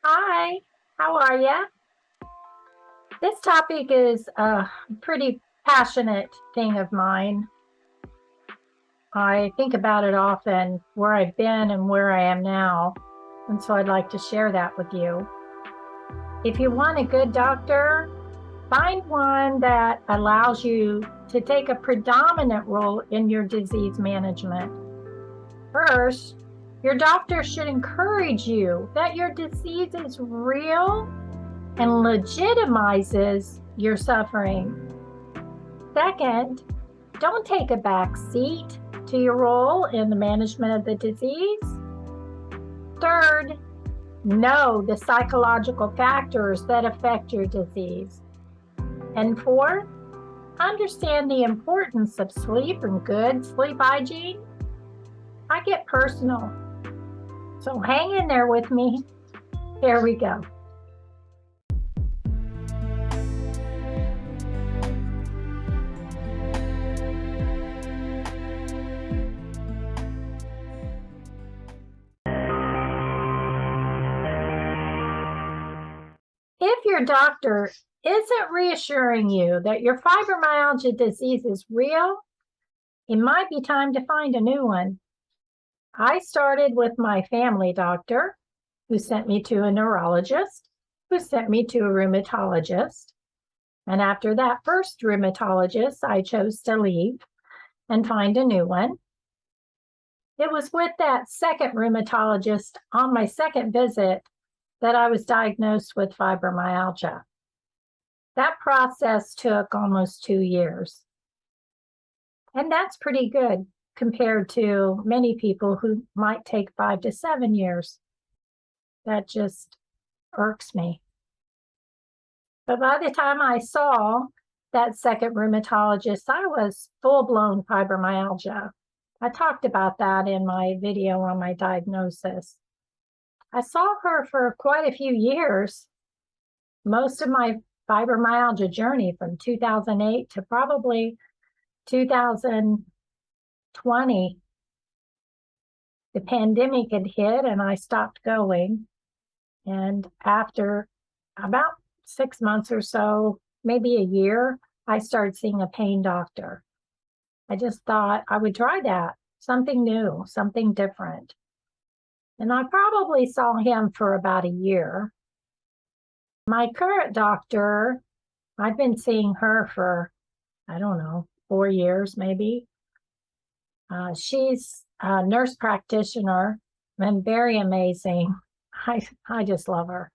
Hi, how are you? This topic is a pretty passionate thing of mine. I think about it often, where I've been and where I am now, and so I'd like to share that with you. If you want a good doctor, find one that allows you to take a predominant role in your disease management. First, your doctor should encourage you that your disease is real and legitimizes your suffering. Second, don't take a back seat to your role in the management of the disease. Third, know the psychological factors that affect your disease. And fourth, understand the importance of sleep and good sleep hygiene. I get personal, so hang in there with me. Here we go. If your doctor isn't reassuring you that your fibromyalgia disease is real, it might be time to find a new one. I started with my family doctor, who sent me to a neurologist, who sent me to a rheumatologist. And after that first rheumatologist, I chose to leave and find a new one. It was with that second rheumatologist on my second visit that I was diagnosed with fibromyalgia. That process took almost 2 years. And that's pretty good compared to many people who might take 5 to 7 years. That just irks me. But by the time I saw that second rheumatologist, I was full-blown fibromyalgia. I talked about that in my video on my diagnosis. I saw her for quite a few years. Most of my fibromyalgia journey from 2008 to probably 2020, the pandemic had hit and I stopped going. And after about 6 months or so, maybe a year, I started seeing a pain doctor. I just thought I would try that, something new, something different. And I probably saw him for about a year. My current doctor, I've been seeing her for, I don't know, 4 years maybe. She's a nurse practitioner and very amazing. I just love her.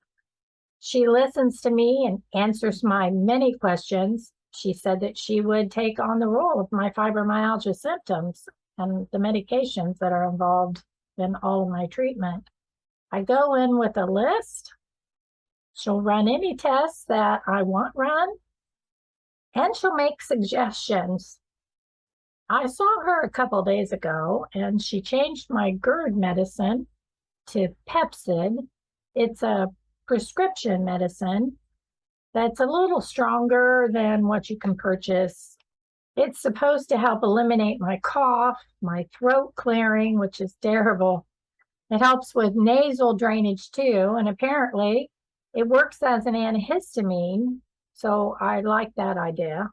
She listens to me and answers my many questions. She said that she would take on the role of my fibromyalgia symptoms and the medications that are involved in all of my treatment. I go in with a list. She'll run any tests that I want run, and she'll make suggestions. I saw her a couple days ago, and she changed my GERD medicine to Pepsid. It's a prescription medicine that's a little stronger than what you can purchase. It's supposed to help eliminate my cough, my throat clearing, which is terrible. It helps with nasal drainage too, and apparently it works as an antihistamine, so I like that idea.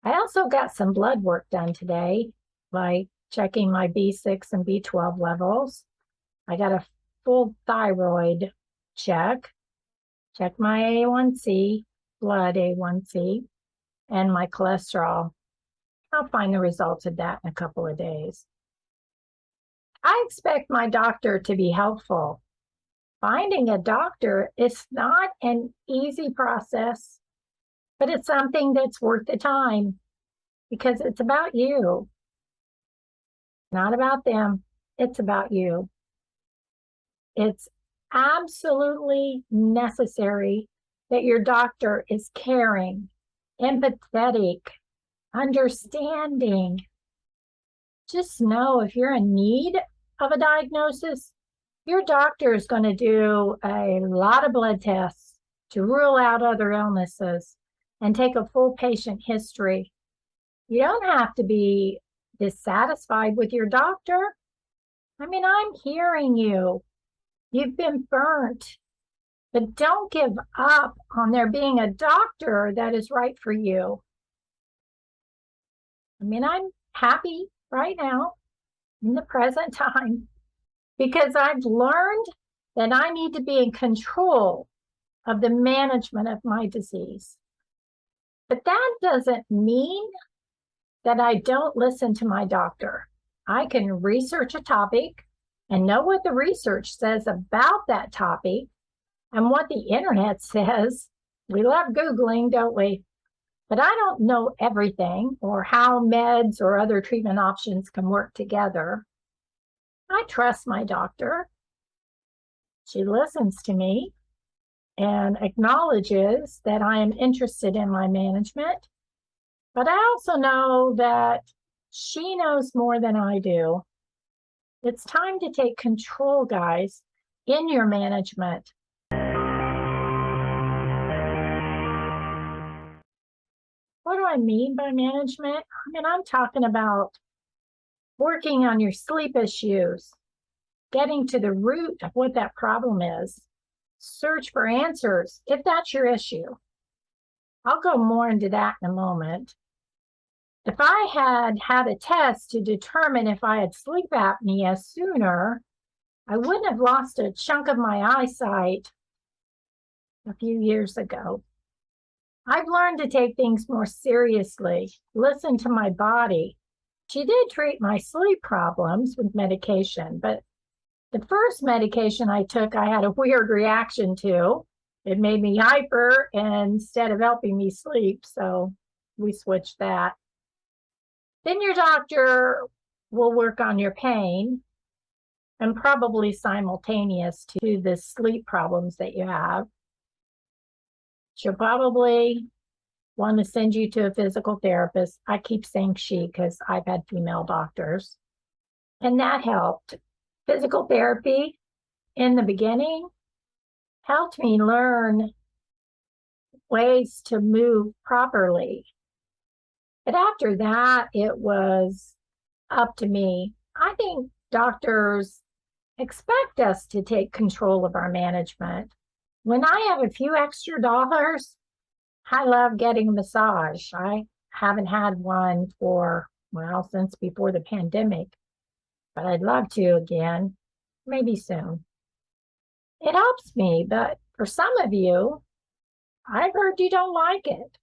I also got some blood work done today, like checking my B6 and B12 levels. I got a full thyroid check my A1C, blood A1C, and my cholesterol. I'll find the results of that in a couple of days. I expect my doctor to be helpful. Finding a doctor is not an easy process, but it's something that's worth the time because it's about you, not about them. It's about you. It's absolutely necessary that your doctor is caring, empathetic, understanding. Just know if you're in need of a diagnosis, your doctor is going to do a lot of blood tests to rule out other illnesses and take a full patient history. You don't have to be dissatisfied with your doctor. I mean, I'm hearing you. You've been burnt. But don't give up on there being a doctor that is right for you. I mean, I'm happy right now in the present time because I've learned that I need to be in control of the management of my disease. But that doesn't mean that I don't listen to my doctor. I can research a topic and know what the research says about that topic and what the internet says. We love Googling, don't we? But I don't know everything or how meds or other treatment options can work together. I trust my doctor. She listens to me and acknowledges that I am interested in my management. But I also know that she knows more than I do. It's time to take control, guys, in your management. What do I mean by management? I mean, I'm talking about working on your sleep issues, getting to the root of what that problem is, search for answers if that's your issue. I'll go more into that in a moment. If I had had a test to determine if I had sleep apnea sooner, I wouldn't have lost a chunk of my eyesight a few years ago. I've learned to take things more seriously, listen to my body. She did treat my sleep problems with medication, but the first medication I took, I had a weird reaction to. It made me hyper instead of helping me sleep, so we switched that. Then your doctor will work on your pain and probably simultaneous to the sleep problems that you have. She'll probably want to send you to a physical therapist. I keep saying she because I've had female doctors. And that helped. Physical therapy in the beginning helped me learn ways to move properly. But after that, it was up to me. I think doctors expect us to take control of our management. When I have a few extra dollars, I love getting a massage. I haven't had one for, well, since before the pandemic, but I'd love to again, maybe soon. It helps me, but for some of you, I've heard you don't like it.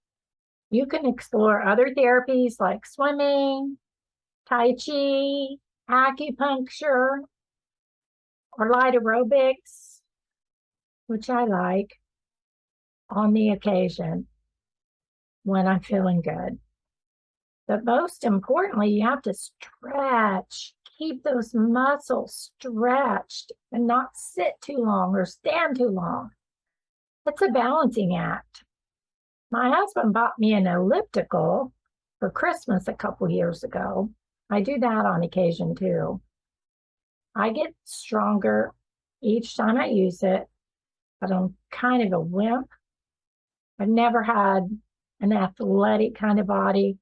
You can explore other therapies like swimming, Tai Chi, acupuncture, or light aerobics, which I like on the occasion when I'm feeling good. But most importantly, you have to stretch. Keep those muscles stretched and not sit too long or stand too long. It's a balancing act. My husband bought me an elliptical for Christmas a couple years ago. I do that on occasion too. I get stronger each time I use it, but I'm kind of a wimp. I've never had an athletic kind of body.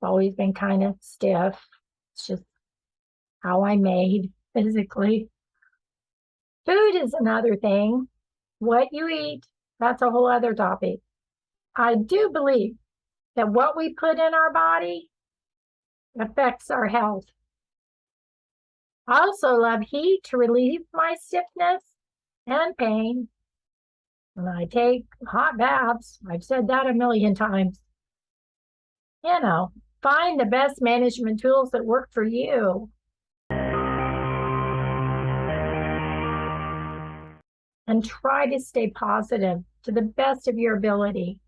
I've always been kind of stiff. It's just how I'm made physically. Food is another thing. What you eat, that's a whole other topic. I do believe that what we put in our body affects our health. I also love heat to relieve my stiffness and pain. When I take hot baths, I've said that a million times. You know, find the best management tools that work for you. And try to stay positive to the best of your ability.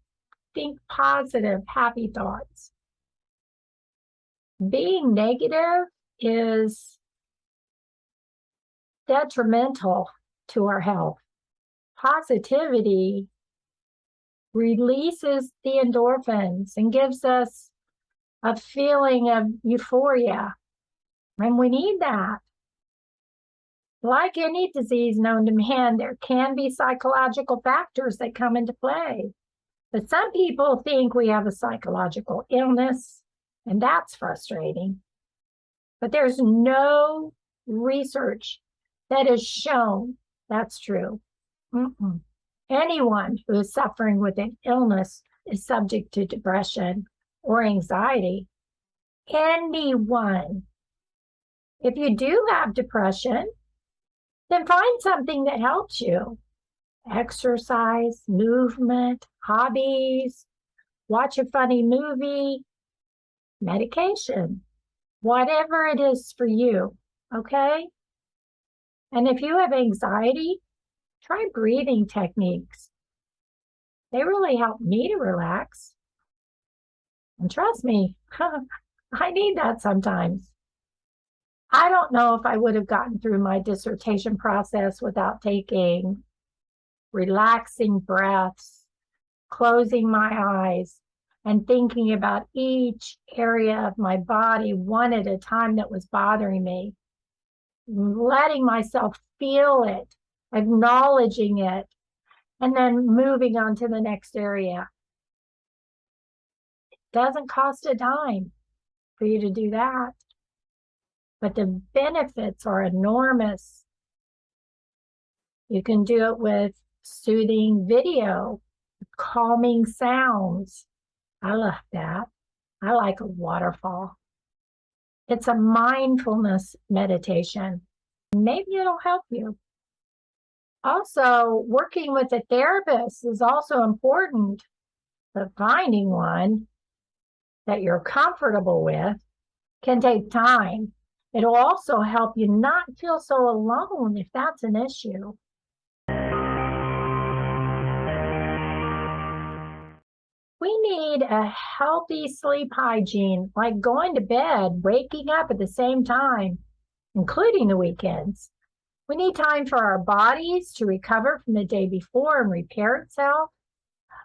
Think positive, happy thoughts. Being negative is detrimental to our health. Positivity releases the endorphins and gives us a feeling of euphoria. And we need that. Like any disease known to man, there can be psychological factors that come into play. But some people think we have a psychological illness, and that's frustrating. But there's no research that has shown that's true. Anyone who is suffering with an illness is subject to depression or anxiety. Anyone. If you do have depression, then find something that helps you. Exercise, movement, hobbies, watch a funny movie, medication, whatever it is for you, okay? And if you have anxiety, try breathing techniques. They really help me to relax. And trust me, I need that sometimes. I don't know if I would have gotten through my dissertation process without taking relaxing breaths, closing my eyes, and thinking about each area of my body one at a time that was bothering me, letting myself feel it, acknowledging it, and then moving on to the next area. It doesn't cost a dime for you to do that, but the benefits are enormous. You can do it with soothing video, calming sounds. I love that. I like a waterfall. It's a mindfulness meditation. Maybe it'll help you. Also, working with a therapist is also important, but finding one that you're comfortable with can take time. It'll also help you not feel so alone if that's an issue. We need a healthy sleep hygiene, like going to bed, waking up at the same time, including the weekends. We need time for our bodies to recover from the day before and repair itself.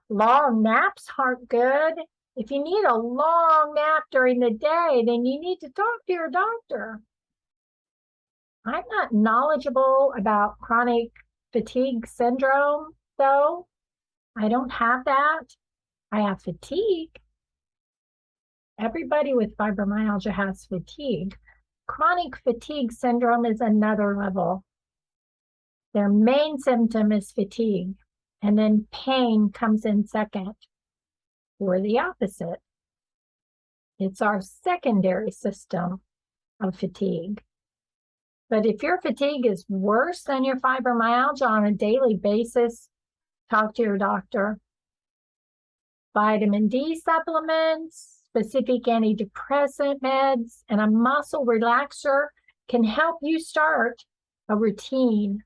Long naps aren't good. If you need a long nap during the day, then you need to talk to your doctor. I'm not knowledgeable about chronic fatigue syndrome, though. I don't have that. I have fatigue. Everybody with fibromyalgia has fatigue. Chronic fatigue syndrome is another level. Their main symptom is fatigue, and then pain comes in second, or the opposite. It's our secondary system of fatigue. But if your fatigue is worse than your fibromyalgia on a daily basis, talk to your doctor. Vitamin D supplements, specific antidepressant meds, and a muscle relaxer can help you start a routine.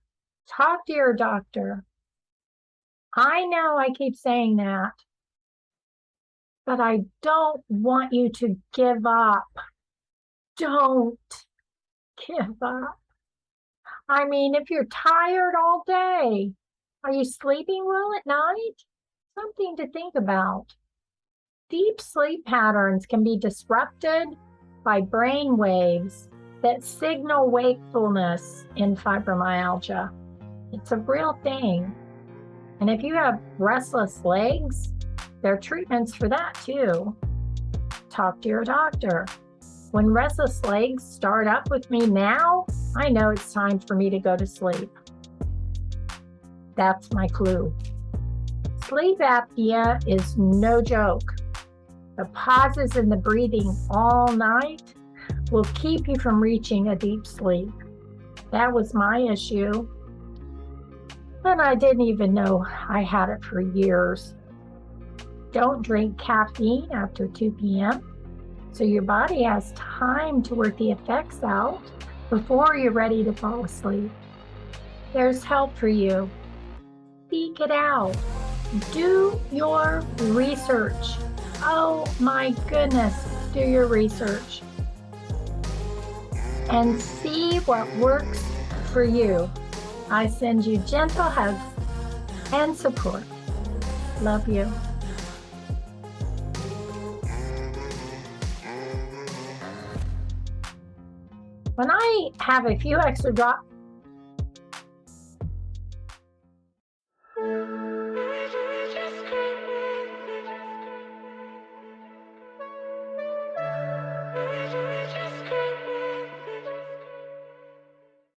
Talk to your doctor. I know I keep saying that, but I don't want you to give up. Don't give up. I mean, if you're tired all day, are you sleeping well at night? Something to think about. Deep sleep patterns can be disrupted by brain waves that signal wakefulness in fibromyalgia. It's a real thing. And if you have restless legs, there are treatments for that too. Talk to your doctor. When restless legs start up with me now, I know it's time for me to go to sleep. That's my clue. Sleep apnea is no joke. The pauses in the breathing all night will keep you from reaching a deep sleep. That was my issue. And I didn't even know I had it for years. Don't drink caffeine after 2 p.m. so your body has time to work the effects out before you're ready to fall asleep. There's help for you. Seek it out. Do your research. Oh my goodness, do your research. And see what works for you. I send you gentle hugs and support. Love you. When I have a few extra drops